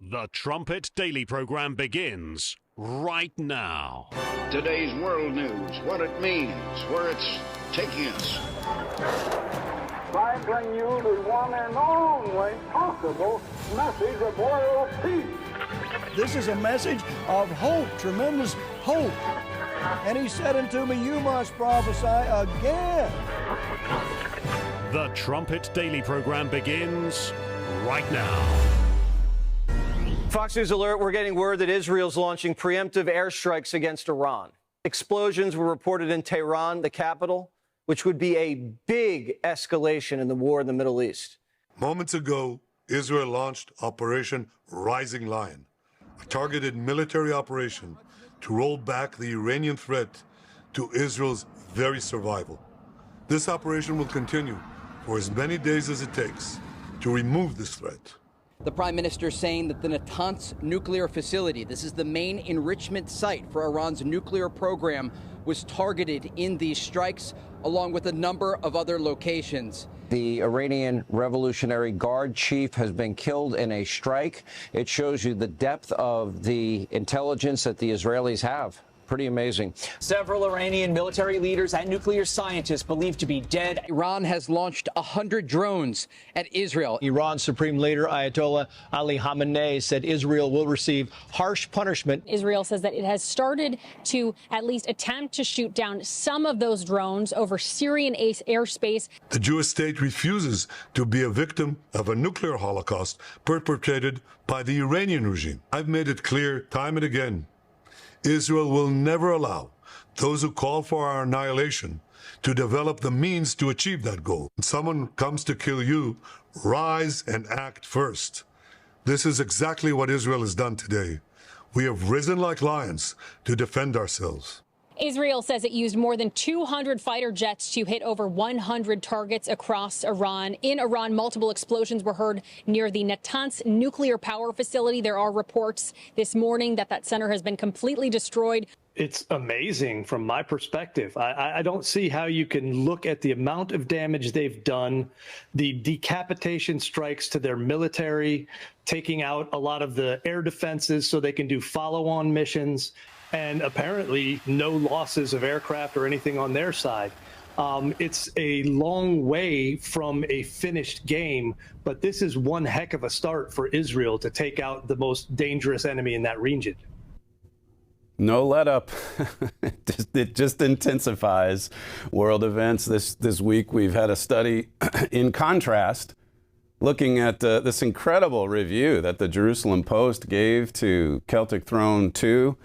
The Trumpet Daily program begins right now. Today's world news, what it means, where it's taking us. I bring you the one and only possible message of world peace. This is a message of hope, tremendous hope. And he said unto me, you must prophesy again. The Trumpet Daily program begins right now. Fox News alert, we're getting word that Israel's launching preemptive airstrikes against Iran. Explosions were reported in Tehran, the capital, which would be a big escalation in the war in the Middle East. Moments ago, Israel launched Operation Rising Lion, a targeted military operation to roll back the Iranian threat to Israel's very survival. This operation will continue for as many days as it takes to remove this threat. The Prime Minister saying that the Natanz nuclear facility, this is the main enrichment site for Iran's nuclear program, was targeted in these strikes, along with a number of other locations. The Iranian Revolutionary Guard chief has been killed in a strike. It shows you the depth of the intelligence that the Israelis have. Pretty amazing. Several Iranian military leaders and nuclear scientists believed to be dead. Iran has launched 100 drones at Israel. Iran's Supreme Leader Ayatollah Ali Khamenei said Israel will receive harsh punishment. Israel says that it has started to at least attempt to shoot down some of those drones over Syrian airspace. The Jewish state refuses to be a victim of a nuclear holocaust perpetrated by the Iranian regime. I've made it clear time and again. Israel will never allow those who call for our annihilation to develop the means to achieve that goal. When someone comes to kill you, rise and act first. This is exactly what Israel has done today. We have risen like lions to defend ourselves. Israel says it used more than 200 fighter jets to hit over 100 targets across Iran. In Iran, multiple explosions were heard near the Natanz nuclear power facility. There are reports this morning that that center has been completely destroyed. It's amazing from my perspective. I don't see how you can look at the amount of damage they've done, the decapitation strikes to their military, taking out a lot of the air defenses so they can do follow-on missions, and apparently no losses of aircraft or anything on their side. It's a long way from a finished game, but this is one heck of a start for Israel to take out the most dangerous enemy in that region. No let up. It just intensifies world events. This week we've had a study in contrast looking at this incredible review that the Jerusalem Post gave to Celtic Throne 2.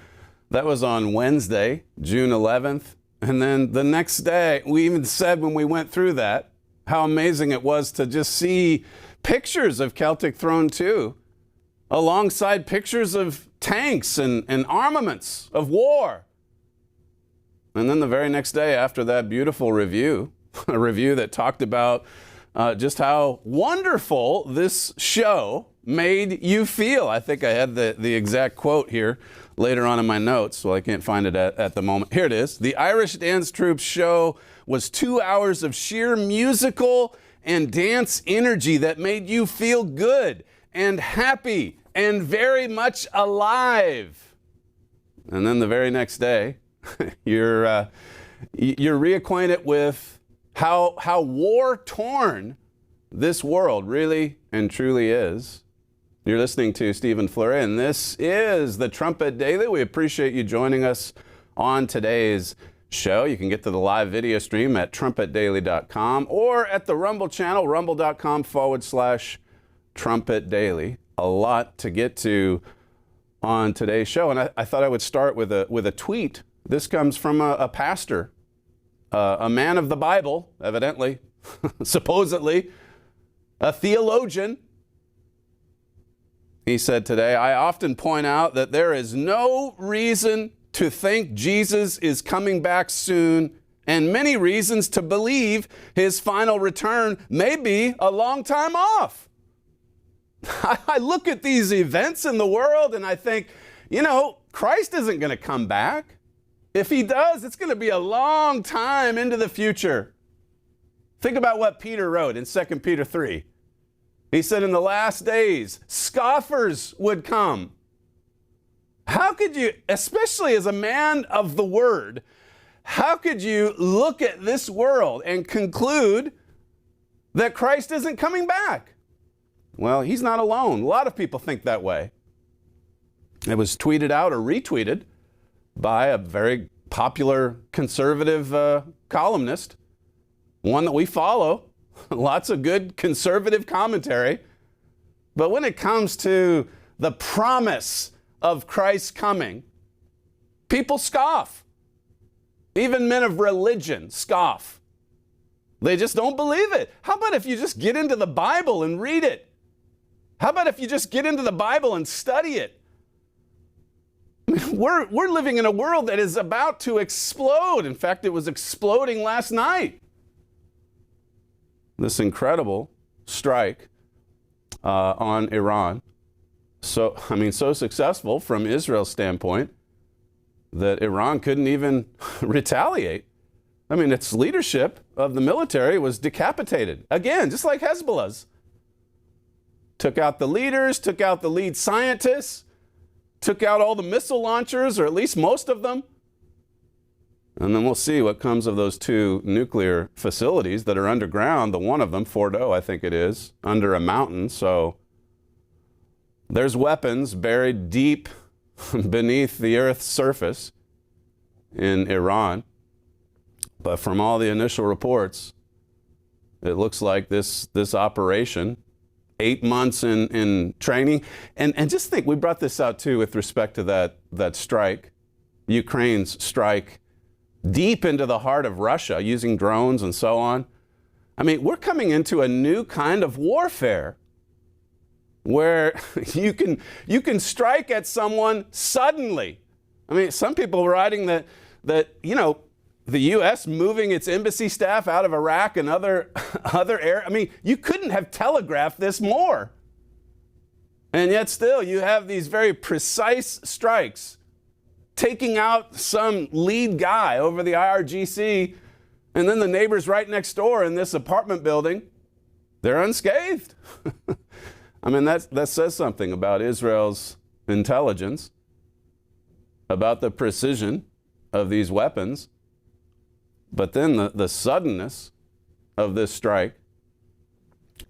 That was on Wednesday, June 11th. And then the next day, we even said when we went through that, how amazing it was to just see pictures of Celtic Throne 2 alongside pictures of tanks and armaments of war. And then the very next day after that beautiful review, a review that talked about just how wonderful this show made you feel. I think I had the exact quote here later on in my notes, so I can't find it at the moment. Here it is. The Irish Dance Troupe's show was 2 hours of sheer musical and dance energy that made you feel good and happy and very much alive. And then the very next day, you're reacquainted with how war-torn this world really and truly is. You're listening to Stephen Fleury, and this is the Trumpet Daily. We appreciate you joining us on today's show. You can get to the live video stream at trumpetdaily.com or at the Rumble channel, rumble.com/Trumpet Daily. A lot to get to on today's show, and I thought I would start with a tweet. This comes from a pastor, a man of the Bible, evidently, supposedly, a theologian. He said today, I often point out that there is no reason to think Jesus is coming back soon, and many reasons to believe his final return may be a long time off. I look at these events in the world and I think, Christ isn't going to come back. If he does, it's going to be a long time into the future. Think about what Peter wrote in 2 Peter 3. He said in the last days, scoffers would come. How could you, especially as a man of the word, how could you look at this world and conclude that Christ isn't coming back? Well, he's not alone. A lot of people think that way. It was tweeted out or retweeted by a very popular conservative columnist, one that we follow. Lots of good conservative commentary. But when it comes to the promise of Christ's coming, people scoff. Even men of religion scoff. They just don't believe it. How about if you just get into the Bible and read it? How about if you just get into the Bible and study it? I mean, we're living in a world that is about to explode. In fact, it was exploding last night. This incredible strike on Iran. So successful from Israel's standpoint that Iran couldn't even retaliate. I mean, its leadership of the military was decapitated. Again, just like Hezbollah's. Took out the leaders, took out the lead scientists, took out all the missile launchers, or at least most of them. And then we'll see what comes of those two nuclear facilities that are underground. The one of them, Fordo, I think it is, under a mountain. So there's weapons buried deep beneath the Earth's surface in Iran. But from all the initial reports, it looks like this operation, 8 months in training. And just think, we brought this out too with respect to that strike, Ukraine's strike, deep into the heart of Russia using drones and so on. I mean, we're coming into a new kind of warfare where you can strike at someone suddenly. I mean, some people were writing that the U.S. moving its embassy staff out of Iraq and other areas. I mean, you couldn't have telegraphed this more. And yet still, you have these very precise strikes, taking out some lead guy over the IRGC, and then the neighbors right next door in this apartment building, they're unscathed. I mean, that says something about Israel's intelligence, about the precision of these weapons. But then the suddenness of this strike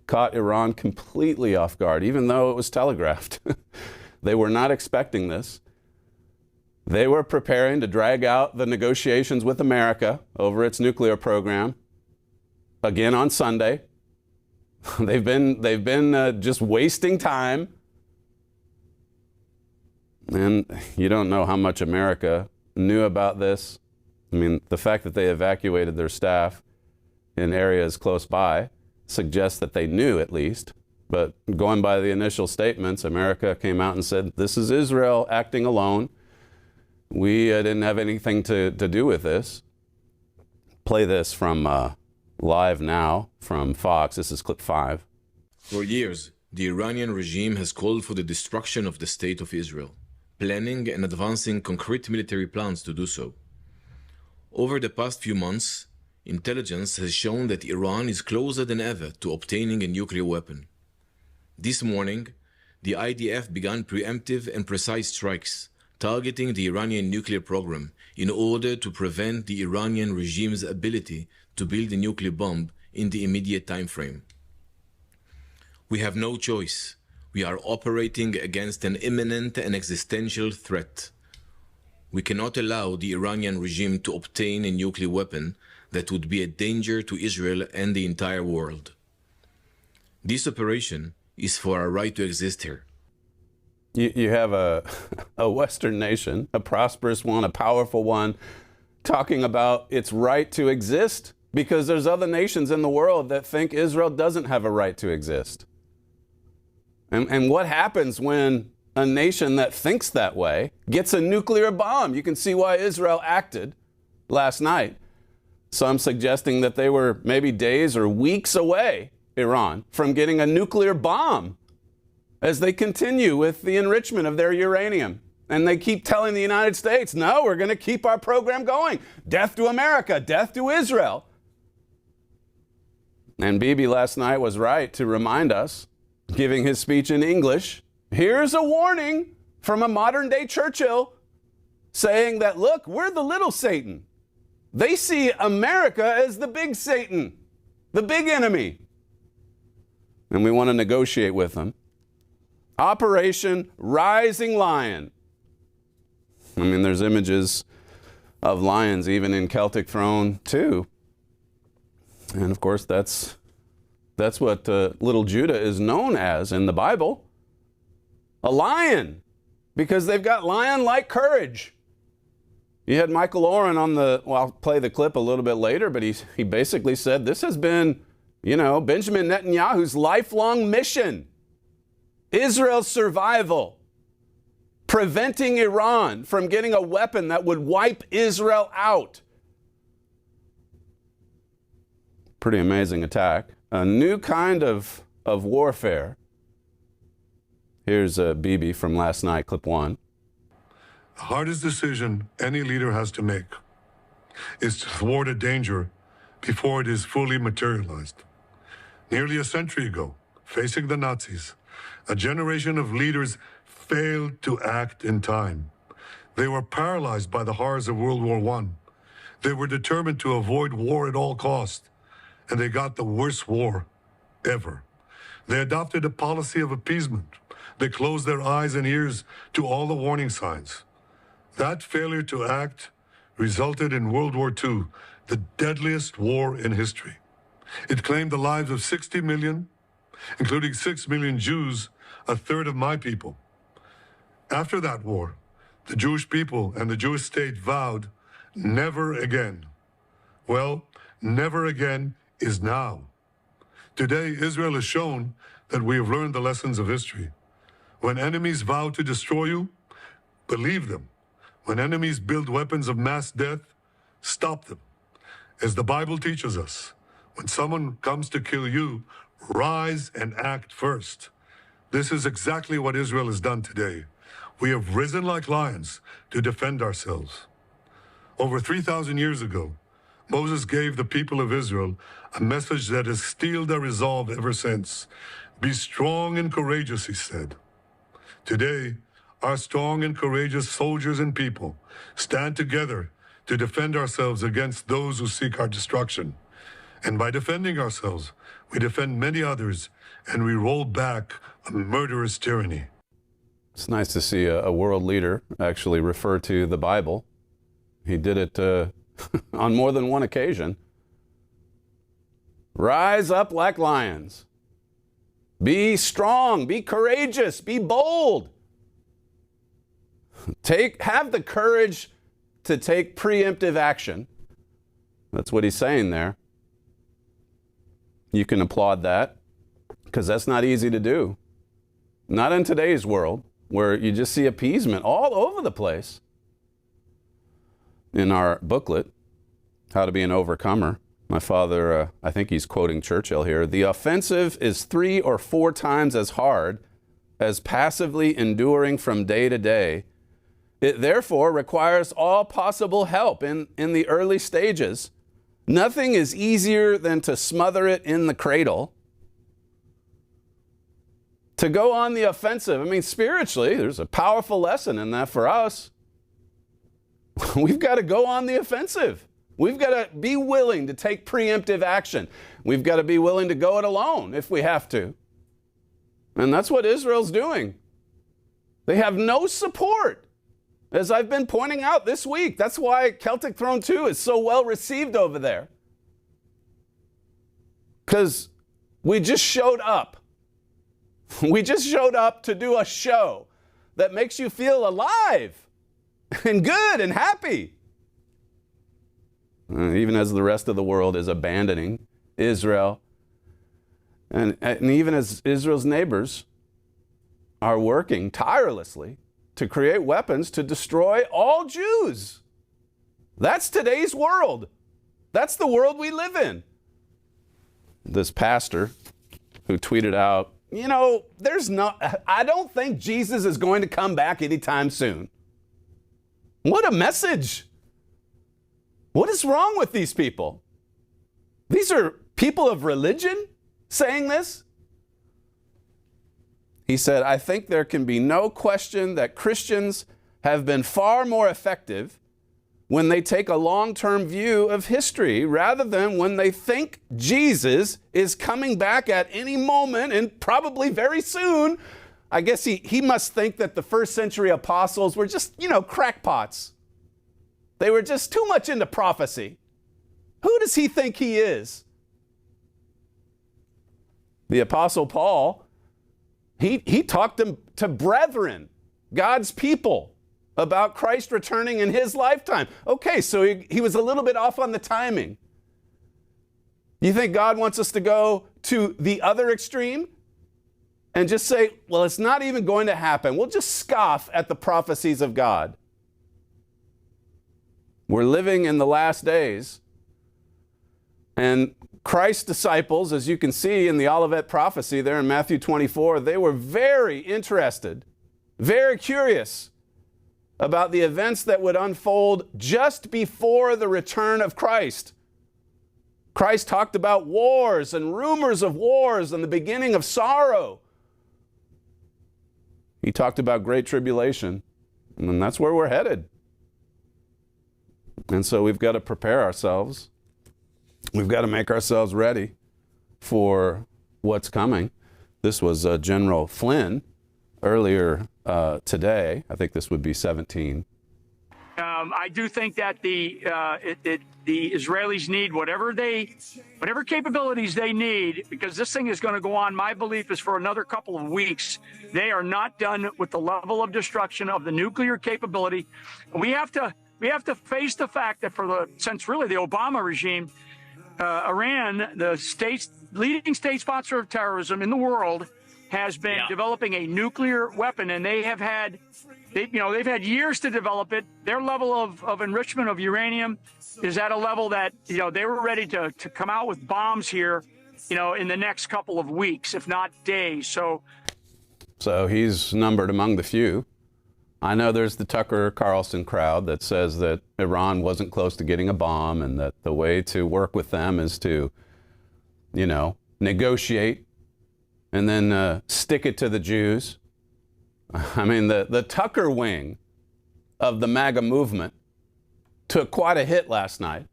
caught Iran completely off guard, even though it was telegraphed. They were not expecting this. They were preparing to drag out the negotiations with America over its nuclear program again on Sunday. They've been just wasting time. And you don't know how much America knew about this. I mean, the fact that they evacuated their staff in areas close by suggests that they knew at least. But going by the initial statements, America came out and said, this is Israel acting alone. We didn't have anything to do with this. Play this from Live Now from Fox. This is clip 5. For years, the Iranian regime has called for the destruction of the state of Israel, planning and advancing concrete military plans to do so. Over the past few months, intelligence has shown that Iran is closer than ever to obtaining a nuclear weapon. This morning, the IDF began preemptive and precise strikes targeting the Iranian nuclear program in order to prevent the Iranian regime's ability to build a nuclear bomb in the immediate time frame. We have no choice. We are operating against an imminent and existential threat. We cannot allow the Iranian regime to obtain a nuclear weapon that would be a danger to Israel and the entire world. This operation is for our right to exist here. You have a Western nation, a prosperous one, a powerful one, talking about its right to exist because there's other nations in the world that think Israel doesn't have a right to exist. And what happens when a nation that thinks that way gets a nuclear bomb? You can see why Israel acted last night. Some suggesting that they were maybe days or weeks away, Iran, from getting a nuclear bomb as they continue with the enrichment of their uranium. And they keep telling the United States, no, we're going to keep our program going. Death to America, death to Israel. And Bibi last night was right to remind us giving his speech in English. Here's a warning from a modern day Churchill saying that, look, we're the little Satan. They see America as the big Satan, the big enemy. And we want to negotiate with them. Operation Rising Lion. I mean, there's images of lions even in Celtic Throne too. And of course, that's what little Judah is known as in the Bible. A lion, because they've got lion-like courage. You had Michael Oren on the, well, I'll play the clip a little bit later, but he basically said this has been, Benjamin Netanyahu's lifelong mission. Israel's survival. Preventing Iran from getting a weapon that would wipe Israel out. Pretty amazing attack. A new kind of warfare. Here's Bibi from last night, clip 1. The hardest decision any leader has to make is to thwart a danger before it is fully materialized. Nearly a century ago, facing the Nazis, a generation of leaders failed to act in time. They were paralyzed by the horrors of World War I. They were determined to avoid war at all costs, and they got the worst war ever. They adopted a policy of appeasement. They closed their eyes and ears to all the warning signs. That failure to act resulted in World War II, the deadliest war in history. It claimed the lives of 60 million, including 6 million Jews, a third of my people. After that war, the Jewish people and the Jewish state vowed never again. Well, never again is now. Today, Israel has shown that we have learned the lessons of history. When enemies vow to destroy you, believe them. When enemies build weapons of mass death, stop them. As the Bible teaches us, when someone comes to kill you, rise and act first. This is exactly what Israel has done today. We have risen like lions to defend ourselves. Over 3,000 years ago, Moses gave the people of Israel a message that has steeled their resolve ever since. Be strong and courageous, he said. Today, our strong and courageous soldiers and people stand together to defend ourselves against those who seek our destruction. And by defending ourselves, we defend many others, and we roll back a murderous tyranny. It's nice to see a world leader actually refer to the Bible. He did it on more than one occasion. Rise up like lions. Be strong, be courageous, be bold. Have the courage to take preemptive action. That's what he's saying there. You can applaud that, because that's not easy to do. Not in today's world, where you just see appeasement all over the place. In our booklet, How to Be an Overcomer, my father, I think he's quoting Churchill here, the offensive is 3 or 4 times as hard as passively enduring from day to day. It therefore requires all possible help in the early stages. Nothing is easier than to smother it in the cradle. To go on the offensive, I mean, spiritually, there's a powerful lesson in that for us. We've got to go on the offensive. We've got to be willing to take preemptive action. We've got to be willing to go it alone if we have to. And that's what Israel's doing. They have no support, as I've been pointing out this week. That's why Celtic Throne 2 is so well received over there. Because we just showed up. We just showed up to do a show that makes you feel alive and good and happy. Even as the rest of the world is abandoning Israel, and even as Israel's neighbors are working tirelessly to create weapons to destroy all Jews. That's today's world. That's the world we live in. This pastor who tweeted out, I don't think Jesus is going to come back anytime soon. What a message. What is wrong with these people? These are people of religion saying this? He said, I think there can be no question that Christians have been far more effective when they take a long-term view of history rather than when they think Jesus is coming back at any moment and probably very soon. I guess he must think that the first century apostles were just, crackpots. They were just too much into prophecy. Who does he think he is? The Apostle Paul, he talked to brethren, God's people, about Christ returning in his lifetime. Okay, so he was a little bit off on the timing. You think God wants us to go to the other extreme and just say, well, it's not even going to happen. We'll just scoff at the prophecies of God. We're living in the last days, and Christ's disciples, as you can see in the Olivet prophecy there in Matthew 24, they were very interested, very curious about the events that would unfold just before the return of Christ. Christ talked about wars and rumors of wars and the beginning of sorrow. He talked about great tribulation, and that's where we're headed. And so we've got to prepare ourselves. We've got to make ourselves ready for what's coming. This was General Flynn earlier today. I think this would be 17. I do think that the Israelis need whatever capabilities they need, because this thing is going to go on. My belief is for another couple of weeks. They are not done with the level of destruction of the nuclear capability. We have to face the fact that since really the Obama regime, Iran, the leading state sponsor of terrorism in the world, has been developing a nuclear weapon, and they've had years to develop it. Their level of enrichment of uranium is at a level that they were ready to come out with bombs here, in the next couple of weeks, if not days. So he's numbered among the few. I know there's the Tucker Carlson crowd that says that Iran wasn't close to getting a bomb and that the way to work with them is to, negotiate and then stick it to the Jews. I mean, the Tucker wing of the MAGA movement took quite a hit last night.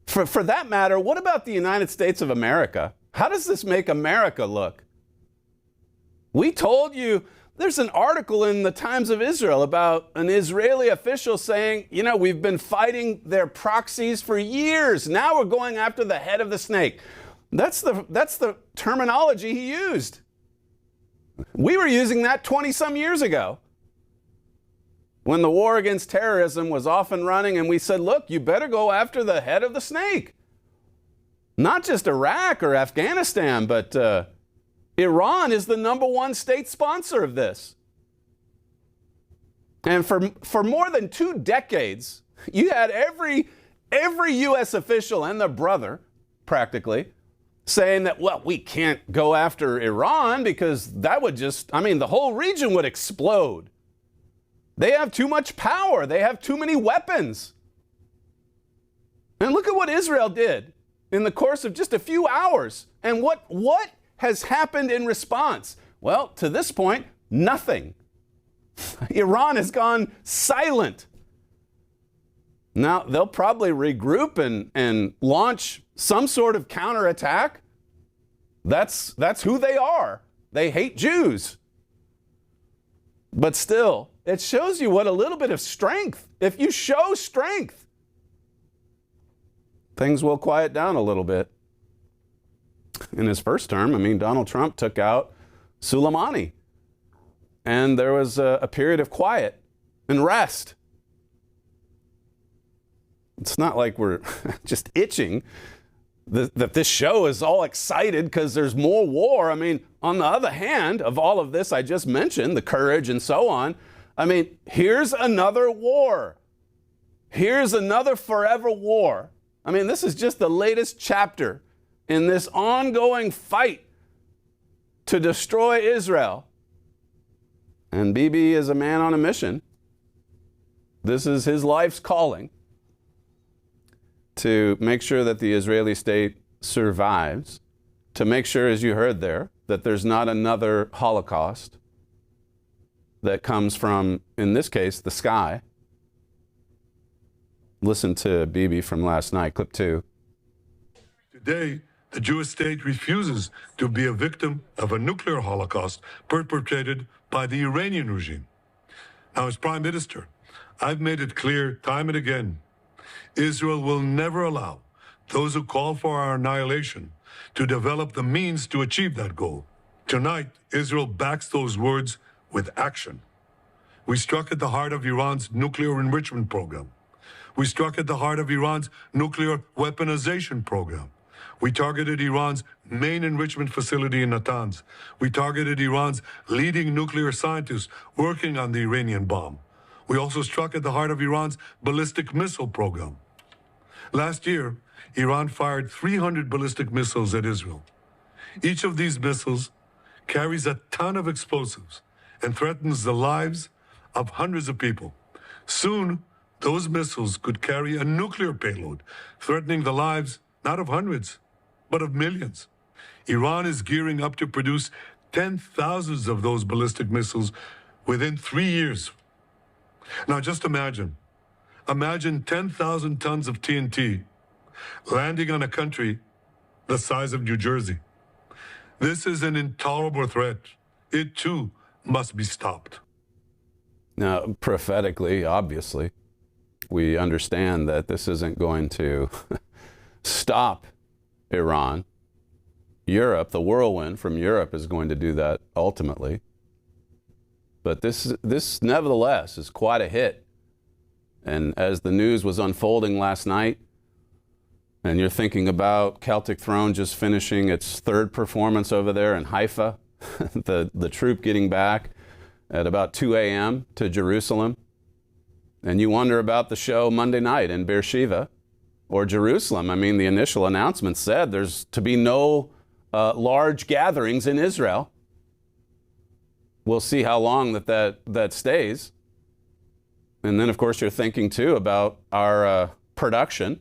For that matter, what about the United States of America? How does this make America look? We told you. There's an article in the Times of Israel about an Israeli official saying, we've been fighting their proxies for years. Now we're going after the head of the snake. That's the terminology he used. We were using that 20-some years ago when the war against terrorism was off and running, and we said, look, you better go after the head of the snake. Not just Iraq or Afghanistan, but Iran is the #1 state sponsor of this. And for more than 2 decades, you had every U.S. official and their brother, practically, saying that, well, we can't go after Iran because that would the whole region would explode. They have too much power. They have too many weapons. And look at what Israel did in the course of just a few hours. And what has happened in response? Well, to this point, nothing. Iran has gone silent. Now, they'll probably regroup and launch some sort of counterattack. That's who they are. They hate Jews. But still, it shows you what a little bit of strength. If you show strength, things will quiet down a little bit. In his first term, Donald Trump took out Soleimani. And there was a period of quiet and rest. It's not like we're just itching that this show is all excited because there's more war. On the other hand of all of this I just mentioned, the courage and so on, here's another war. Here's another forever war. This is just the latest chapter in this ongoing fight to destroy Israel. And Bibi is a man on a mission. This is his life's calling, to make sure that the Israeli state survives, to make sure, as you heard there, that there's not another Holocaust that comes from, in this case, the sky. Listen to Bibi from last night, clip 2. Today, the Jewish state refuses to be a victim of a nuclear holocaust perpetrated by the Iranian regime. Now, as Prime Minister, I've made it clear time and again, Israel will never allow those who call for our annihilation to develop the means to achieve that goal. Tonight, Israel backs those words with action. We struck at the heart of Iran's nuclear enrichment program. We struck at the heart of Iran's nuclear weaponization program. We targeted Iran's main enrichment facility in Natanz. We targeted Iran's leading nuclear scientists working on the Iranian bomb. We also struck at the heart of Iran's ballistic missile program. Last year, Iran fired 300 ballistic missiles at Israel. Each of these missiles carries a ton of explosives and threatens the lives of hundreds of people. Soon, those missiles could carry a nuclear payload, threatening the lives not of hundreds, but of millions. Iran is gearing up to produce 10,000 of those ballistic missiles within 3 years. Now just imagine 10,000 tons of TNT landing on a country the size of New Jersey. This is an intolerable threat. It too must be stopped. Now, prophetically, obviously, we understand that this isn't going to stop Iran. Europe, the whirlwind from Europe is going to do that ultimately. But this nevertheless is quite a hit. And as the news was unfolding last night, and you're thinking about Celtic Throne just finishing its third performance over there in Haifa, the troop getting back at about 2 a.m. to Jerusalem, and you wonder about the show Monday night in Beersheba or Jerusalem. I mean, the initial announcement said there's to be no large gatherings in Israel. We'll see how long that stays. And then, of course, you're thinking, too, about our production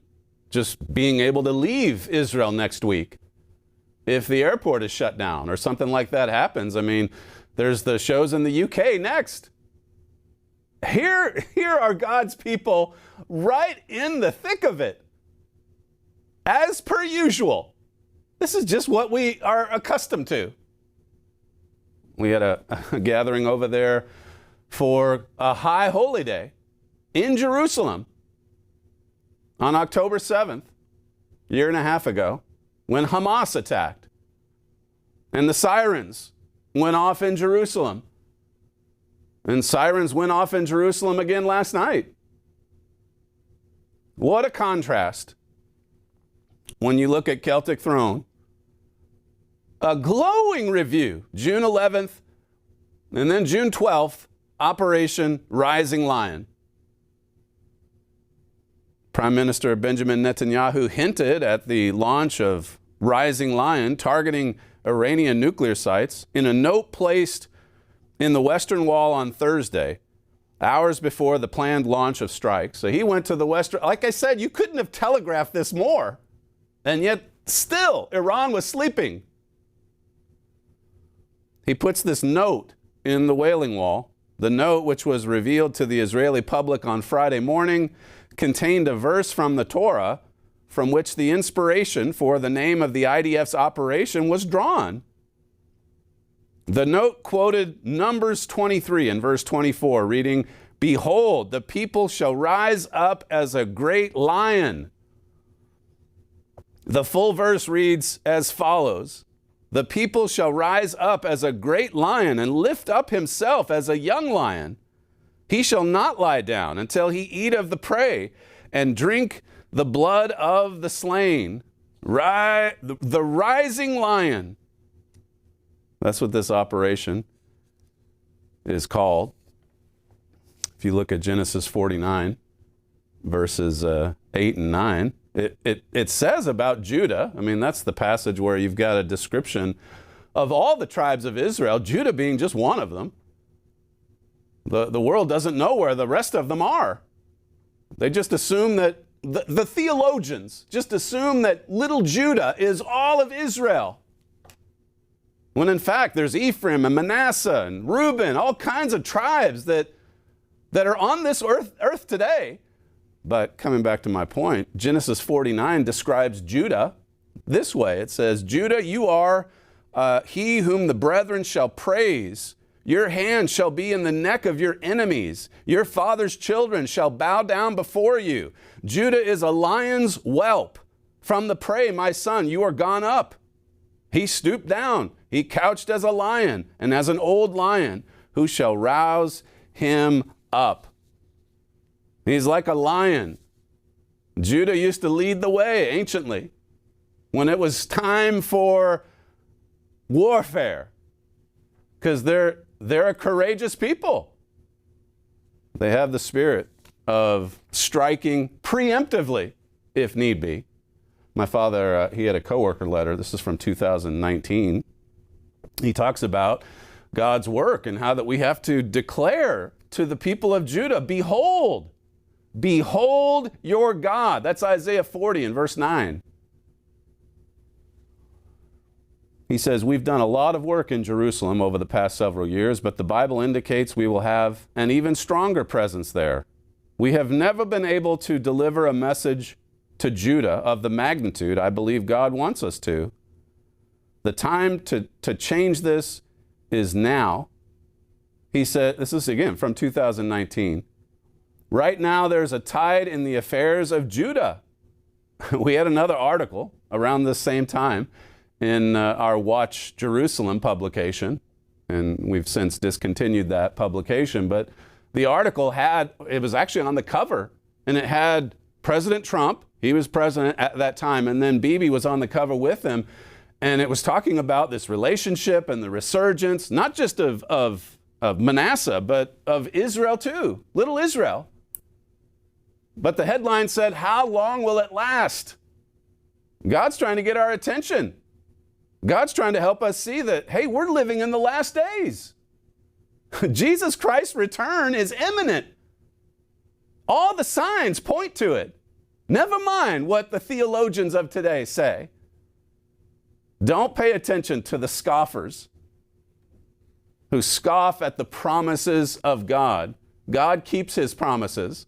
just being able to leave Israel next week if the airport is shut down or something like that happens. I mean, there's the shows in the UK next. Here are God's people right in the thick of it. As per usual. This is just what we are accustomed to. We had a gathering over there for a high holy day in Jerusalem on October 7th, a year and a half ago, when Hamas attacked. And the sirens went off in Jerusalem. And sirens went off in Jerusalem again last night. What a contrast when you look at Celtic Throne. A glowing review, June 11th, and then June 12th, Operation Rising Lion. Prime Minister Benjamin Netanyahu hinted at the launch of Rising Lion targeting Iranian nuclear sites in a note placed in the Western Wall on Thursday, hours before the planned launch of strikes. So he went to the Western, like I said, you couldn't have telegraphed this more. And yet still, Iran was sleeping. He puts this note in the Wailing Wall. The note, which was revealed to the Israeli public on Friday morning, contained a verse from the Torah from which the inspiration for the name of the IDF's operation was drawn. The note quoted Numbers 23 and verse 24, reading, "Behold, the people shall rise up as a great lion." The full verse reads as follows: "The people shall rise up as a great lion and lift up himself as a young lion. He shall not lie down until he eat of the prey and drink the blood of the slain." The rising lion. That's what this operation is called. If you look at Genesis 49, verses 8 and 9, it says about Judah, I mean, that's the passage where you've got a description of all the tribes of Israel, Judah being just one of them. The world doesn't know where the rest of them are. They just assume that, the theologians just assume that little Judah is all of Israel. When in fact, there's Ephraim and Manasseh and Reuben, all kinds of tribes that are on this earth today. But coming back to my point, Genesis 49 describes Judah this way. It says, Judah, you are he whom the brethren shall praise. Your hand shall be in the neck of your enemies. Your father's children shall bow down before you. Judah is a lion's whelp. From the prey, my son, you are gone up. He stooped down. He couched as a lion and as an old lion. Who shall rouse him up? He's like a lion. Judah used to lead the way anciently when it was time for warfare, because they're a courageous people. They have the spirit of striking preemptively if need be. My father, he had a coworker letter. This is from 2019. He talks about God's work and how that we have to declare to the people of Judah, behold your God. That's Isaiah 40 in verse 9. He says, we've done a lot of work in Jerusalem over the past several years, but the Bible indicates we will have an even stronger presence there. We have never been able to deliver a message to Judah of the magnitude I believe God wants us to. The time to change this is now. He said, this is again from 2019. Right now there's a tide in the affairs of Judah. We had another article around this same time in our Watch Jerusalem publication, and we've since discontinued that publication, but the article it was actually on the cover, and it had President Trump, he was president at that time, and then Bibi was on the cover with him, and it was talking about this relationship and the resurgence, not just of Manasseh, but of Israel too, little Israel. But the headline said, how long will it last? God's trying to get our attention. God's trying to help us see that, hey, we're living in the last days. Jesus Christ's return is imminent. All the signs point to it. Never mind what the theologians of today say. Don't pay attention to the scoffers who scoff at the promises of God. God keeps his promises.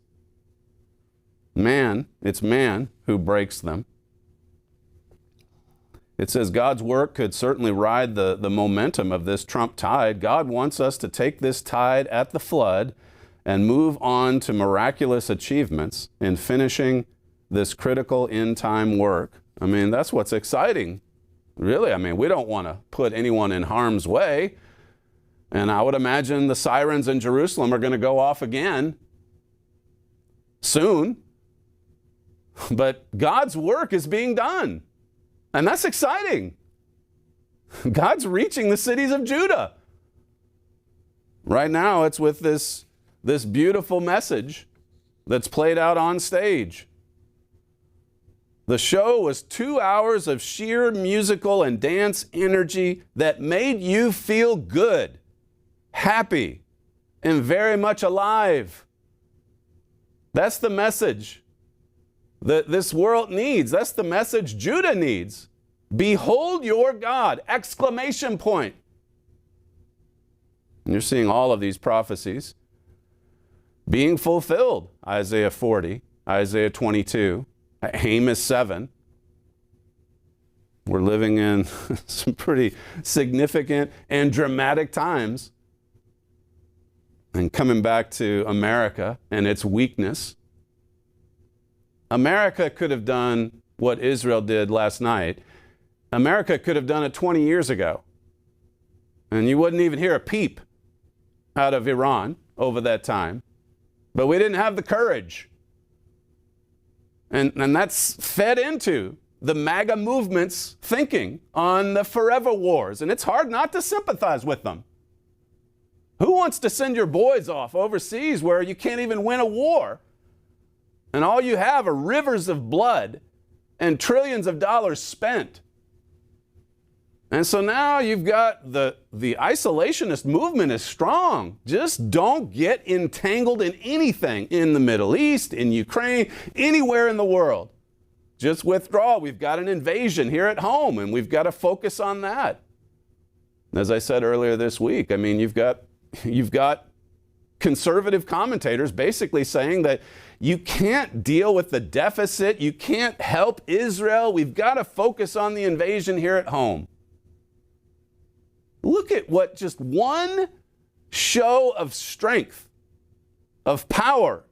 It's man who breaks them. It says God's work could certainly ride the momentum of this Trump tide. God wants us to take this tide at the flood and move on to miraculous achievements in finishing this critical end-time work. I mean, that's what's exciting. Really, I mean, we don't want to put anyone in harm's way. And I would imagine the sirens in Jerusalem are going to go off again soon. But God's work is being done. And that's exciting. God's reaching the cities of Judah. Right now, it's with this beautiful message that's played out on stage. The show was 2 hours of sheer musical and dance energy that made you feel good, happy, and very much alive. That's the message that this world needs. That's the message Judah needs. Behold your God! Exclamation point. And you're seeing all of these prophecies being fulfilled. Isaiah 40, Isaiah 22, Amos 7. We're living in some pretty significant and dramatic times. And coming back to America and its weakness, America could have done what Israel did last night. America could have done it 20 years ago. And you wouldn't even hear a peep out of Iran over that time. But we didn't have the courage. And that's fed into the MAGA movement's thinking on the forever wars. And it's hard not to sympathize with them. Who wants to send your boys off overseas where you can't even win a war? And all you have are rivers of blood and trillions of dollars spent. And so now you've got the isolationist movement is strong. Just don't get entangled in anything in the Middle East, in Ukraine, anywhere in the world. Just withdraw. We've got an invasion here at home, and we've got to focus on that. As I said earlier this week, I mean, you've got conservative commentators basically saying that you can't deal with the deficit, you can't help Israel, we've got to focus on the invasion here at home. Look at what just one show of strength, of power,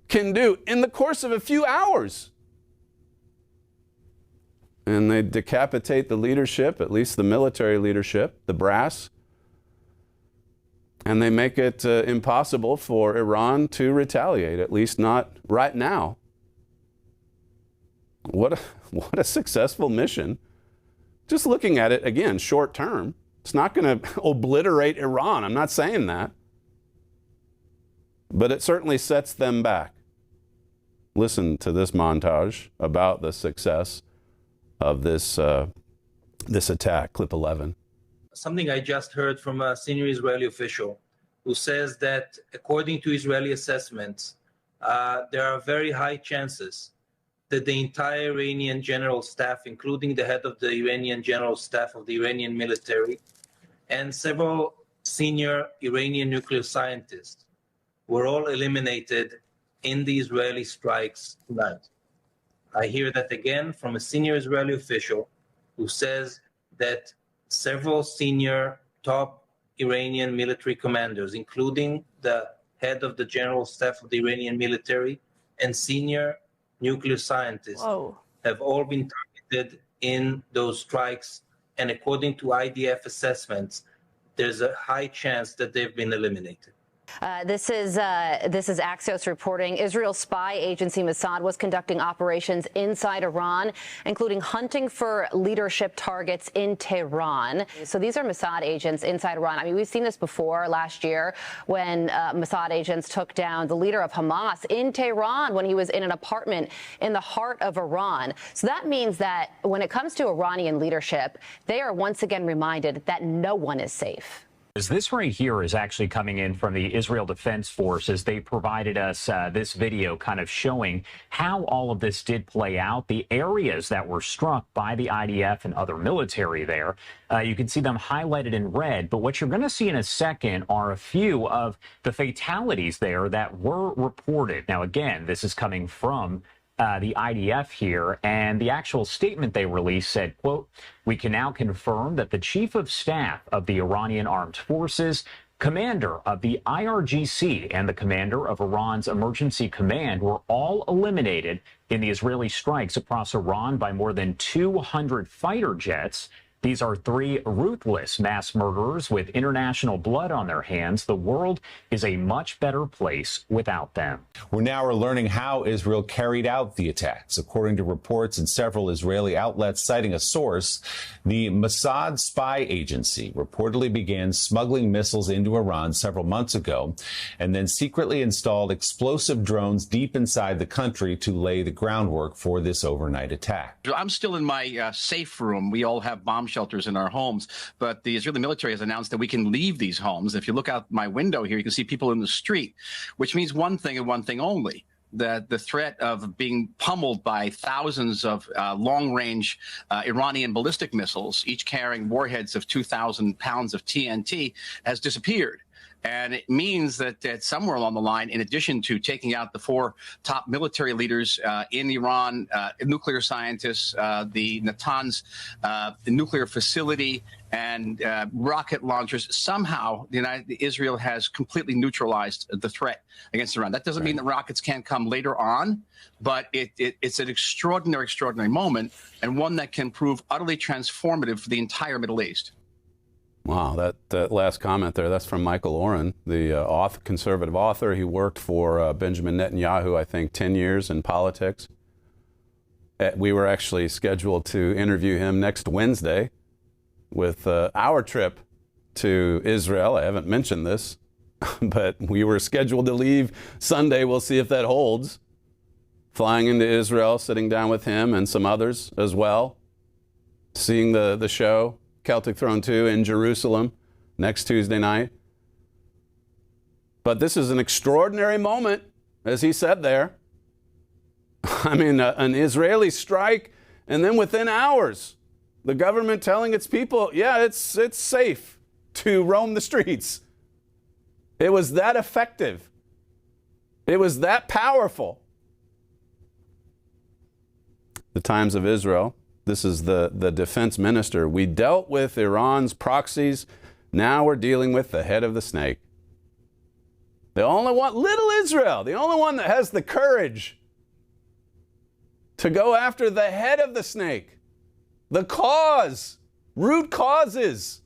can do in the course of a few hours. And they decapitate the leadership, at least the military leadership, the brass, and they make it impossible for Iran to retaliate, at least not right now. What a successful mission. Just looking at it, again, short term. It's not going to obliterate Iran. I'm not saying that. But it certainly sets them back. Listen to this montage about the success of this attack, clip 11. Something I just heard from a senior Israeli official who says that according to Israeli assessments, there are very high chances that the entire Iranian general staff, including the head of the Iranian general staff of the Iranian military, and several senior Iranian nuclear scientists were all eliminated in the Israeli strikes tonight. I hear that again from a senior Israeli official who says that several senior top Iranian military commanders, including the head of the general staff of the Iranian military and senior nuclear scientists, have all been targeted in those strikes. And according to IDF assessments, there's a high chance that they've been eliminated. This is Axios reporting. Israel's spy agency Mossad was conducting operations inside Iran, including hunting for leadership targets in Tehran. So these are Mossad agents inside Iran. I mean, we've seen this before last year when Mossad agents took down the leader of Hamas in Tehran when he was in an apartment in the heart of Iran. So that means that when it comes to Iranian leadership, they are once again reminded that no one is safe. This right here is actually coming in from the Israel Defense Forces. They provided us this video kind of showing how all of this did play out, the areas that were struck by the IDF and other military there. You can see them highlighted in red, but what you're going to see in a second are a few of the fatalities there that were reported. Now, again, this is coming from the IDF here, and the actual statement they released said, quote, "We can now confirm that the chief of staff of the Iranian Armed Forces, commander of the IRGC, and the commander of Iran's emergency command were all eliminated in the Israeli strikes across Iran by more than 200 fighter jets. These are three ruthless mass murderers with international blood on their hands. The world is a much better place without them." We're now learning how Israel carried out the attacks. According to reports in several Israeli outlets citing a source, the Mossad spy agency reportedly began smuggling missiles into Iran several months ago and then secretly installed explosive drones deep inside the country to lay the groundwork for this overnight attack. I'm still in my safe room. We all have bomb shelters in our homes, but the Israeli military has announced that we can leave these homes. If you look out my window here, you can see people in the street, which means one thing and one thing only, that the threat of being pummeled by thousands of long-range Iranian ballistic missiles, each carrying warheads of 2,000 pounds of TNT, has disappeared. And it means that somewhere along the line, in addition to taking out the four top military leaders in Iran, nuclear scientists, the Natanz, the nuclear facility, and rocket launchers, somehow Israel has completely neutralized the threat against Iran. That doesn't mean that rockets can't come later on, but it's an extraordinary, extraordinary moment, and one that can prove utterly transformative for the entire Middle East. Wow, that last comment there, that's from Michael Oren, the conservative author. He worked for Benjamin Netanyahu, I think, 10 years in politics. We were actually scheduled to interview him next Wednesday with our trip to Israel. I haven't mentioned this, but we were scheduled to leave Sunday. We'll see if that holds. Flying into Israel, sitting down with him and some others as well, seeing the show. Celtic Throne 2 in Jerusalem next Tuesday night. But this is an extraordinary moment, as he said there. I mean, an Israeli strike, and then within hours, The government telling its people, yeah, it's safe to roam the streets. It was that effective. It was that powerful. The Times of Israel, this is the defense minister. We dealt with Iran's proxies. Now we're dealing with the head of the snake. The only one, little Israel, the only one that has the courage to go after the head of the snake. The cause, root causes.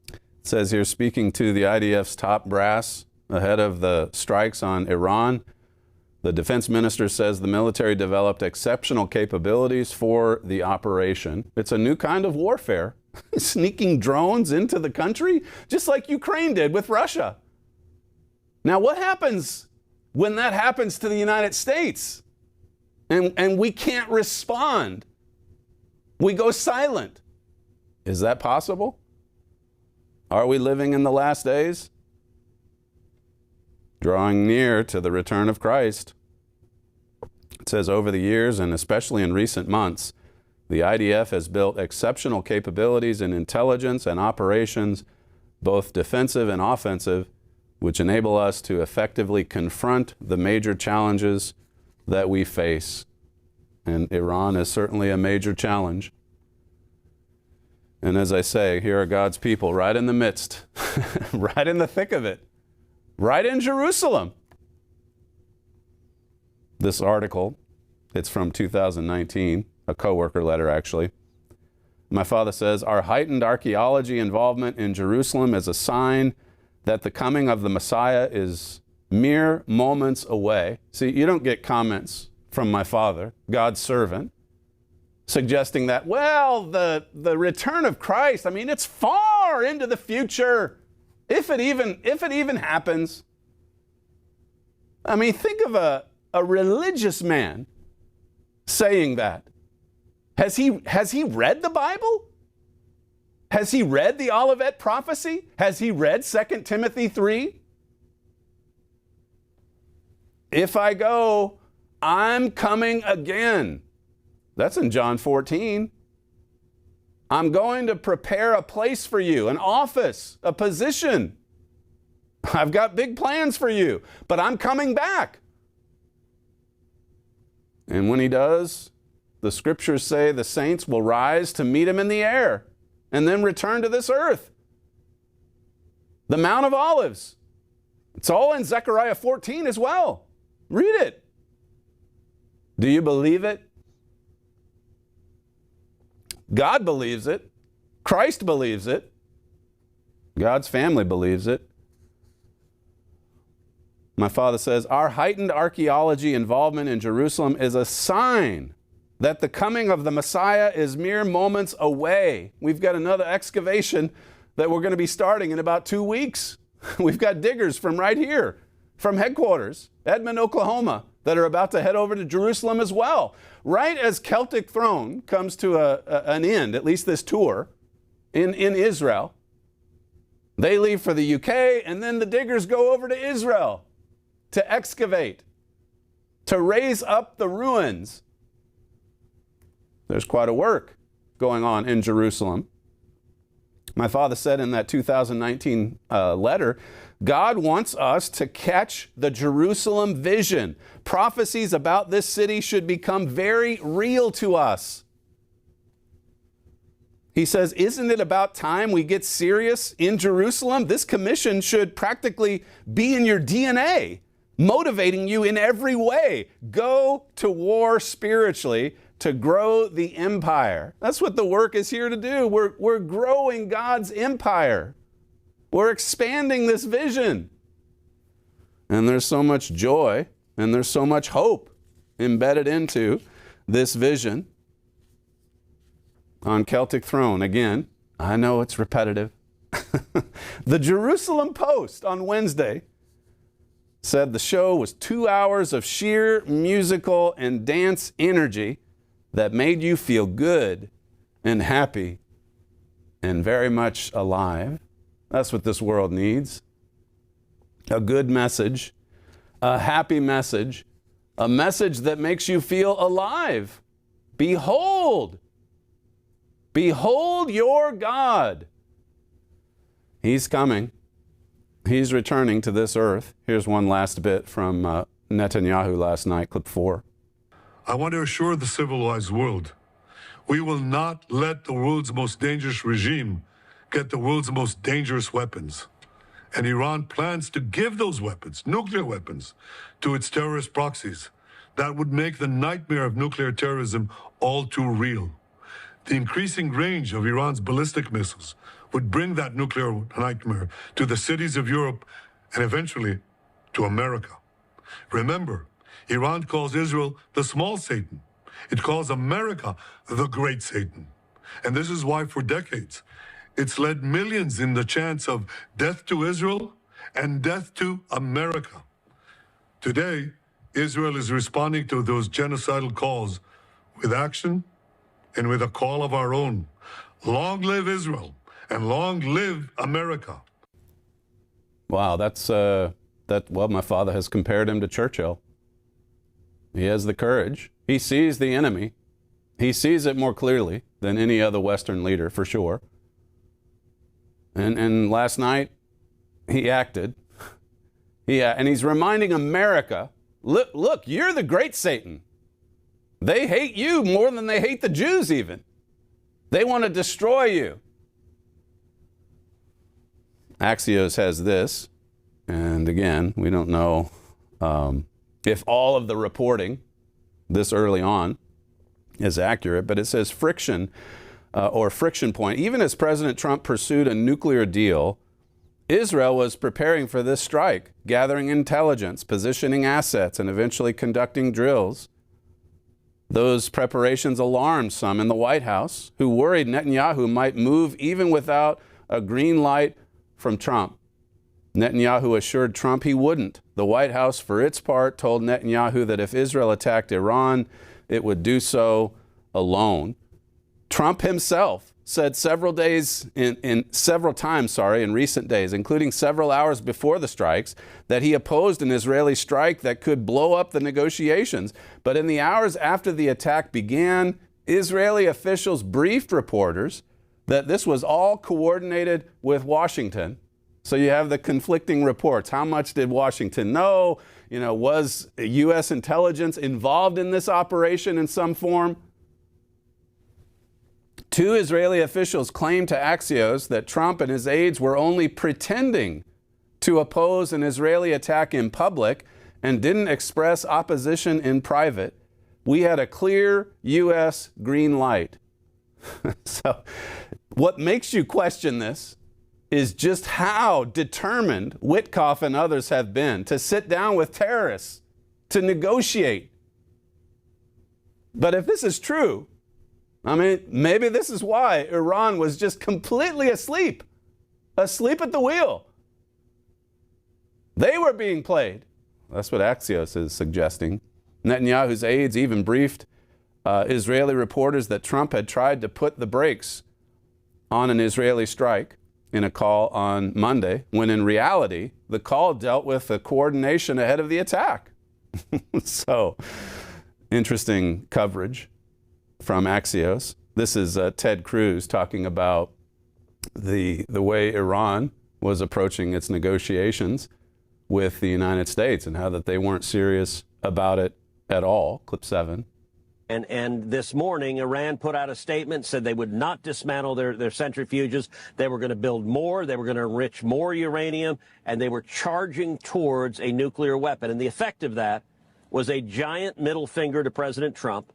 It says here, speaking to the IDF's top brass ahead of the strikes on Iran, the defense minister says the military developed exceptional capabilities for the operation. It's a new kind of warfare, sneaking drones into the country, just like Ukraine did with Russia. Now, what happens when that happens to the United States and we can't respond? We go silent. Is that possible? Are we living in the last days? Drawing near to the return of Christ. It says over the years, and especially in recent months, the IDF has built exceptional capabilities in intelligence and operations, both defensive and offensive, which enable us to effectively confront the major challenges that we face. And Iran is certainly a major challenge. And as I say, here are God's people right in the midst, right in the thick of it, right in Jerusalem. This article, it's from 2019, a coworker letter actually. My father says, our heightened archaeology involvement in Jerusalem is a sign that the coming of the Messiah is mere moments away. See, you don't get comments from my father, God's servant, suggesting that, well, the return of Christ, I mean, it's far into the future, if it even happens. I mean, think of a religious man saying that. Has he read the Bible? Has he read the Olivet prophecy? Has he read 2 Timothy 3? If I go, I'm coming again. That's in John 14. I'm going to prepare a place for you, an office, a position. I've got big plans for you, but I'm coming back. And when he does, the scriptures say the saints will rise to meet him in the air and then return to this earth. The Mount of Olives. It's all in Zechariah 14 as well. Read it. Do you believe it? God believes it. Christ believes it. God's family believes it. My father says, our heightened archaeology involvement in Jerusalem is a sign that the coming of the Messiah is mere moments away. We've got another excavation that we're going to be starting in about 2 weeks. We've got diggers from right here, from headquarters, Edmond, Oklahoma, that are about to head over to Jerusalem as well. Right as Celtic Throne comes to an end, at least this tour, in Israel, they leave for the UK, and then the diggers go over to Israel to excavate, to raise up the ruins. There's quite a work going on in Jerusalem. My father said in that 2019 letter, God wants us to catch the Jerusalem vision. Prophecies about this city should become very real to us. He says, isn't it about time we get serious in Jerusalem? This commission should practically be in your DNA, motivating you in every way. Go to war spiritually to grow the empire. That's what the work is here to do. We're growing God's empire. We're expanding this vision. And there's so much joy and there's so much hope embedded into this vision. On Celtic Throne, again, I know it's repetitive. The Jerusalem Post on Wednesday said the show was 2 hours of sheer musical and dance energy that made you feel good and happy and very much alive. That's what this world needs. A good message, a happy message, a message that makes you feel alive. Behold! Behold your God! He's coming. He's returning to this earth. Here's one last bit from Netanyahu last night, clip 4. I want to assure the civilized world, we will not let the world's most dangerous regime get the world's most dangerous weapons. And Iran plans to give those weapons, nuclear weapons, to its terrorist proxies. That would make the nightmare of nuclear terrorism all too real. The increasing range of Iran's ballistic missiles would bring that nuclear nightmare to the cities of Europe and eventually to America. Remember, Iran calls Israel the small Satan. It calls America the great Satan. And this is why for decades, it's led millions in the chance of death to Israel and death to America. Today, Israel is responding to those genocidal calls with action and with a call of our own. Long live Israel and long live America. Wow, well, my father has compared him to Churchill. He has the courage. He sees the enemy. He sees it more clearly than any other Western leader, for sure. And last night, he acted. And he's reminding America, look, you're the great Satan. They hate you more than they hate the Jews even. They want to destroy you. Axios has this, and again, we don't know if all of the reporting this early on is accurate, but it says friction point. Even as President Trump pursued a nuclear deal, Israel was preparing for this strike, gathering intelligence, positioning assets, and eventually conducting drills. Those preparations alarmed some in the White House, who worried Netanyahu might move even without a green light from Trump. Netanyahu assured Trump he wouldn't. The White House, for its part, told Netanyahu that if Israel attacked Iran, it would do so alone. Trump himself said several times in recent days, including several hours before the strikes, that he opposed an Israeli strike that could blow up the negotiations. But in the hours after the attack began, Israeli officials briefed reporters that this was all coordinated with Washington. So you have the conflicting reports. How much did Washington know? Was U.S. intelligence involved in this operation in some form? Two Israeli officials claimed to Axios that Trump and his aides were only pretending to oppose an Israeli attack in public and didn't express opposition in private. We had a clear U.S. green light. So what makes you question this is just how determined Witkoff and others have been to sit down with terrorists, to negotiate. But if this is true, maybe this is why Iran was just completely asleep at the wheel. They were being played. That's what Axios is suggesting. Netanyahu's aides even briefed Israeli reporters that Trump had tried to put the brakes on an Israeli strike in a call on Monday, when in reality, the call dealt with the coordination ahead of the attack. So, interesting coverage from Axios. This is Ted Cruz talking about the way Iran was approaching its negotiations with the United States and how that they weren't serious about it at all. Clip 7. And this morning, Iran put out a statement, said they would not dismantle their centrifuges. They were going to build more. They were going to enrich more uranium, and they were charging towards a nuclear weapon. And the effect of that was a giant middle finger to President Trump.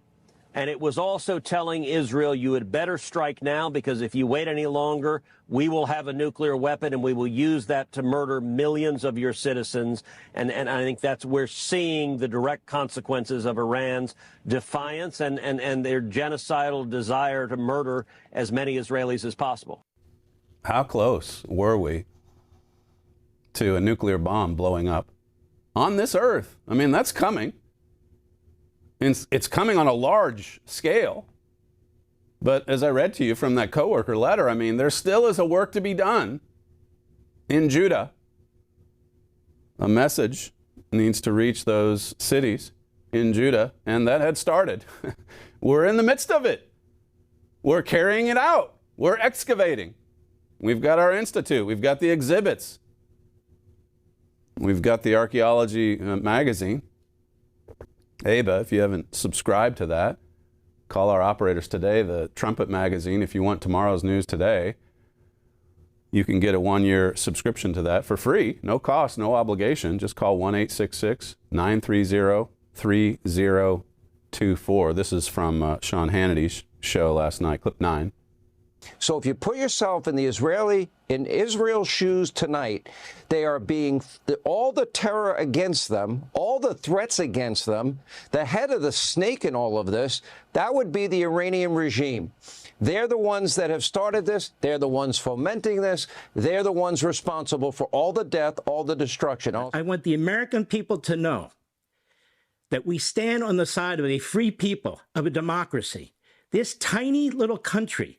And it was also telling Israel, you had better strike now, because if you wait any longer, we will have a nuclear weapon and we will use that to murder millions of your citizens. And I think we're seeing the direct consequences of Iran's defiance and their genocidal desire to murder as many Israelis as possible. How close were we to a nuclear bomb blowing up on this earth? That's coming. It's coming on a large scale. But as I read to you from that coworker letter, there still is a work to be done in Judah. A message needs to reach those cities in Judah, and that had started. We're in the midst of it. We're carrying it out. We're excavating. We've got our institute. We've got the exhibits. We've got the archaeology magazine. Aba, if you haven't subscribed to that, call our operators today, the Trumpet magazine. If you want tomorrow's news today, you can get a 1-year subscription to that for free. No cost, no obligation. Just call 1-866-930-3024. This is from Sean Hannity's show last night, clip 9. So if you put yourself in Israel's shoes tonight, they are being, all the terror against them, all the threats against them, the head of the snake in all of this, that would be the Iranian regime. They're the ones that have started this. They're the ones fomenting this. They're the ones responsible for all the death, all the destruction. I want the American people to know that we stand on the side of a free people, of a democracy. This tiny little country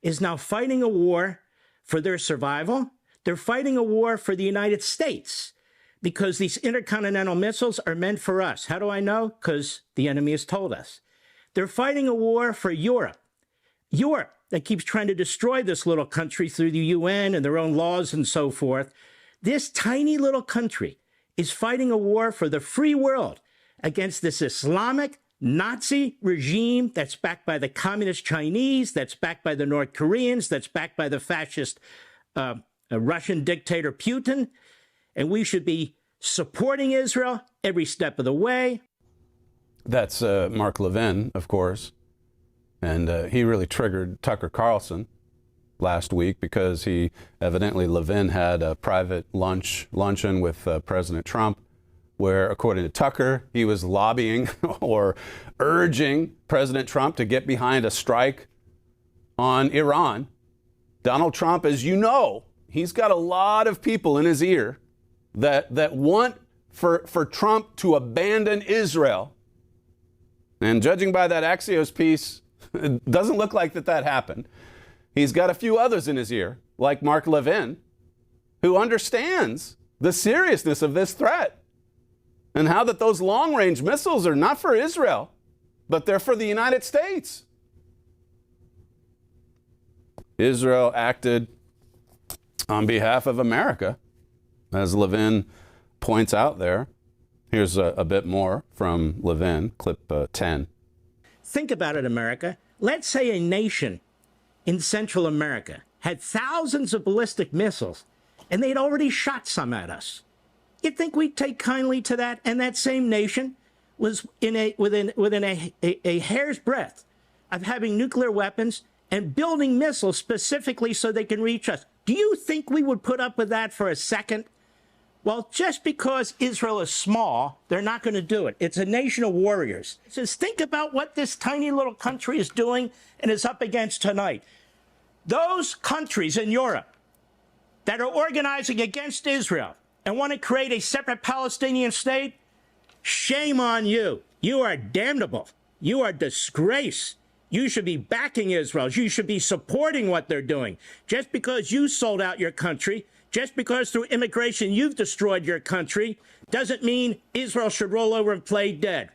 is now fighting a war for their survival. They're fighting a war for the United States because these intercontinental missiles are meant for us. How do I know? Because the enemy has told us. They're fighting a war for Europe. Europe that keeps trying to destroy this little country through the UN and their own laws and so forth. This tiny little country is fighting a war for the free world against this Islamic Nazi regime that's backed by the communist Chinese, that's backed by the North Koreans, that's backed by the fascist Russian dictator Putin. And we should be supporting Israel every step of the way. That's Mark Levin, of course. And he really triggered Tucker Carlson last week because evidently Levin had a private luncheon with President Trump, where, according to Tucker, he was lobbying or urging President Trump to get behind a strike on Iran. Donald Trump, as you know, he's got a lot of people in his ear that want for Trump to abandon Israel. And judging by that Axios piece, it doesn't look like that happened. He's got a few others in his ear, like Mark Levin, who understands the seriousness of this threat. And how that those long-range missiles are not for Israel, but they're for the United States. Israel acted on behalf of America, as Levin points out there. Here's a bit more from Levin, clip 10. Think about it, America. Let's say a nation in Central America had thousands of ballistic missiles, and they'd already shot some at us. You'd think we'd take kindly to that, and that same nation was within a hair's breadth of having nuclear weapons and building missiles specifically so they can reach us. Do you think we would put up with that for a second? Well, just because Israel is small, they're not going to do it. It's a nation of warriors. Just think about what this tiny little country is doing and is up against tonight. Those countries in Europe that are organizing against Israel and want to create a separate Palestinian state, shame on you. You are damnable. You are disgrace. You should be backing Israel. You should be supporting what they're doing. Just because you sold out your country, just because through immigration you've destroyed your country, doesn't mean Israel should roll over and play dead.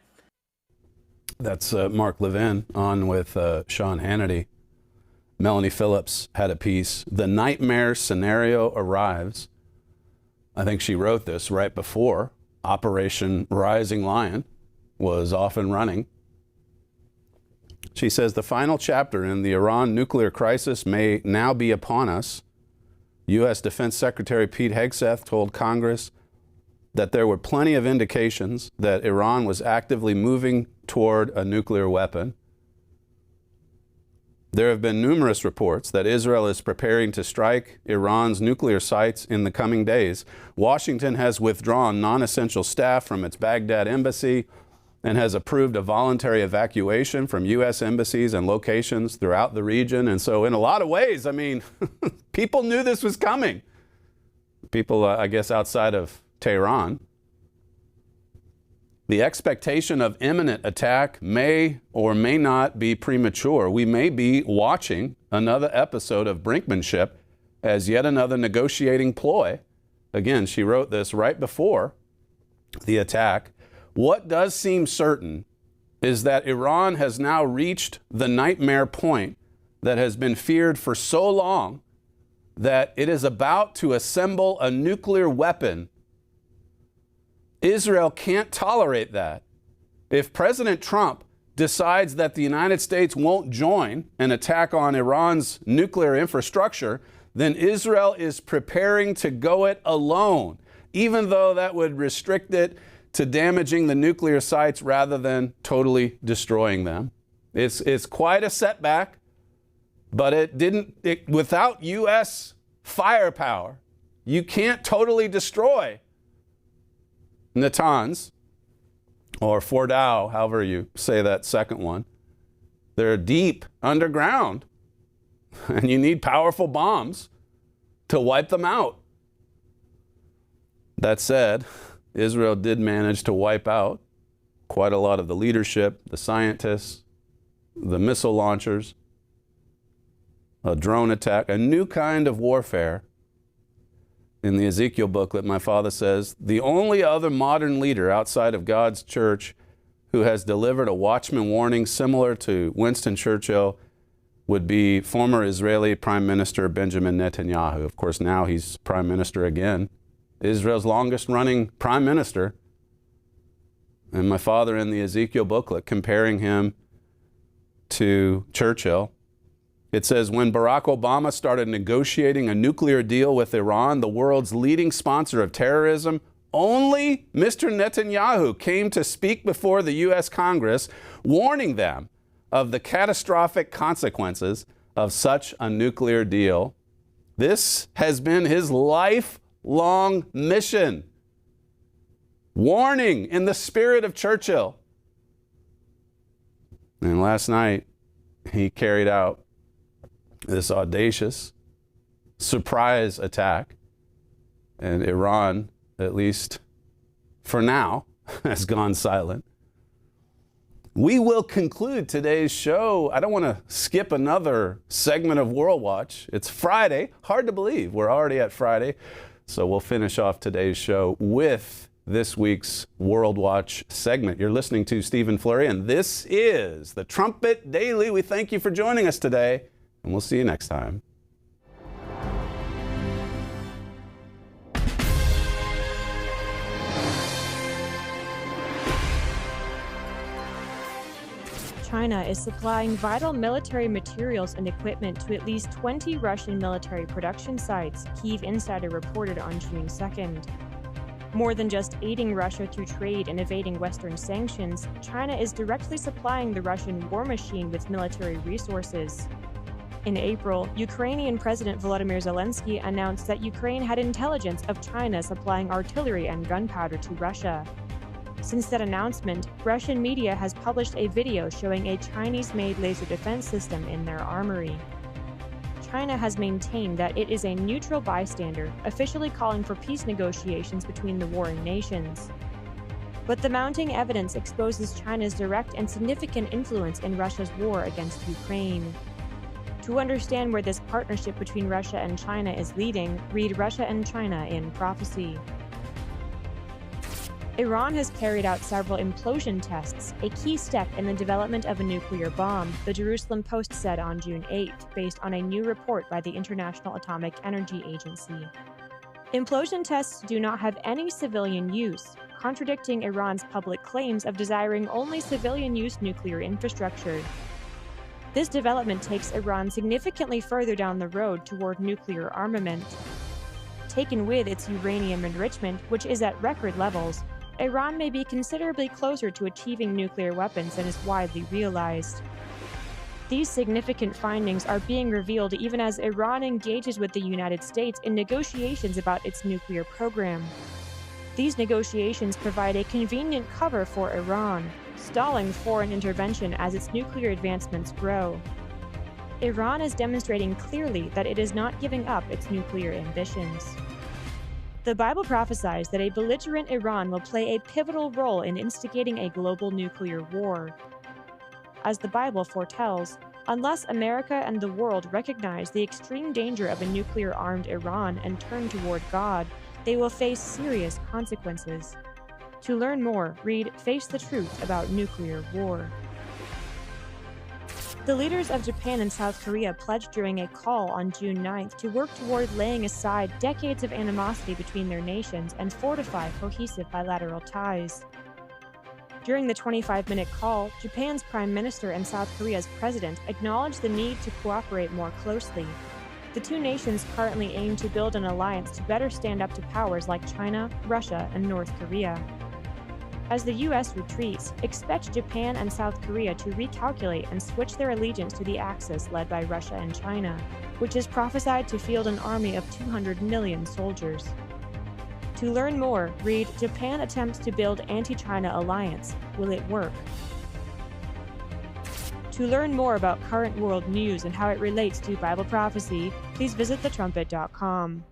That's Mark Levin on with Sean Hannity. Melanie Phillips had a piece. The nightmare scenario arrives. I think she wrote this right before Operation Rising Lion was off and running. She says, the final chapter in the Iran nuclear crisis may now be upon us. U.S. Defense Secretary Pete Hegseth told Congress that there were plenty of indications that Iran was actively moving toward a nuclear weapon. There have been numerous reports that Israel is preparing to strike Iran's nuclear sites in the coming days. Washington has withdrawn non-essential staff from its Baghdad embassy and has approved a voluntary evacuation from U.S. embassies and locations throughout the region. And so in a lot of ways, I mean, people knew this was coming. People, I guess, outside of Tehran. The expectation of imminent attack may or may not be premature. We may be watching another episode of brinkmanship as yet another negotiating ploy. Again, she wrote this right before the attack. What does seem certain is that Iran has now reached the nightmare point that has been feared for so long, that it is about to assemble a nuclear weapon. Israel can't tolerate that. If President Trump decides that the United States won't join an attack on Iran's nuclear infrastructure, then Israel is preparing to go it alone, even though that would restrict it to damaging the nuclear sites rather than totally destroying them. It's quite a setback, but without U.S. firepower, you can't totally destroy Natanz or Fordow, however you say that second one. They're deep underground, and you need powerful bombs to wipe them out. That said, Israel did manage to wipe out quite a lot of the leadership, the scientists, the missile launchers, a drone attack, a new kind of warfare. In the Ezekiel booklet, my father says, the only other modern leader outside of God's church who has delivered a watchman warning similar to Winston Churchill would be former Israeli Prime Minister Benjamin Netanyahu. Of course, now he's Prime Minister again, Israel's longest running Prime Minister. And my father in the Ezekiel booklet comparing him to Churchill. It says, when Barack Obama started negotiating a nuclear deal with Iran, the world's leading sponsor of terrorism, only Mr. Netanyahu came to speak before the U.S. Congress, warning them of the catastrophic consequences of such a nuclear deal. This has been his lifelong mission. Warning in the spirit of Churchill. And last night, he carried out this audacious surprise attack, and Iran, at least for now, has gone silent. We will conclude today's show. I don't want to skip another segment of World Watch. It's Friday. Hard to believe we're already at Friday. So we'll finish off today's show with this week's World Watch segment. You're listening to Stephen Fleury, and this is the Trumpet Daily. We thank you for joining us today, and we'll see you next time. China is supplying vital military materials and equipment to at least 20 Russian military production sites, Kyiv Insider reported on June 2nd. More than just aiding Russia through trade and evading Western sanctions, China is directly supplying the Russian war machine with military resources. In April, Ukrainian President Volodymyr Zelensky announced that Ukraine had intelligence of China supplying artillery and gunpowder to Russia. Since that announcement, Russian media has published a video showing a Chinese-made laser defense system in their armory. China has maintained that it is a neutral bystander, officially calling for peace negotiations between the warring nations. But the mounting evidence exposes China's direct and significant influence in Russia's war against Ukraine. To understand where this partnership between Russia and China is leading, read Russia and China in Prophecy. Iran has carried out several implosion tests, a key step in the development of a nuclear bomb, the Jerusalem Post said on June 8th, based on a new report by the International Atomic Energy Agency. Implosion tests do not have any civilian use, contradicting Iran's public claims of desiring only civilian-use nuclear infrastructure. This development takes Iran significantly further down the road toward nuclear armament. Taken with its uranium enrichment, which is at record levels, Iran may be considerably closer to achieving nuclear weapons than is widely realized. These significant findings are being revealed even as Iran engages with the United States in negotiations about its nuclear program. These negotiations provide a convenient cover for Iran, stalling foreign intervention as its nuclear advancements grow. Iran is demonstrating clearly that it is not giving up its nuclear ambitions. The Bible prophesies that a belligerent Iran will play a pivotal role in instigating a global nuclear war. As the Bible foretells, unless America and the world recognize the extreme danger of a nuclear-armed Iran and turn toward God, they will face serious consequences. To learn more, read Face the Truth About Nuclear War. The leaders of Japan and South Korea pledged during a call on June 9th to work toward laying aside decades of animosity between their nations and fortify cohesive bilateral ties. During the 25-minute call, Japan's Prime Minister and South Korea's President acknowledged the need to cooperate more closely. The two nations currently aim to build an alliance to better stand up to powers like China, Russia, and North Korea. As the U.S. retreats, expect Japan and South Korea to recalculate and switch their allegiance to the axis led by Russia and China, which is prophesied to field an army of 200 million soldiers. To learn more, read Japan Attempts to Build Anti-China Alliance. Will it work? To learn more about current world news and how it relates to Bible prophecy, please visit thetrumpet.com.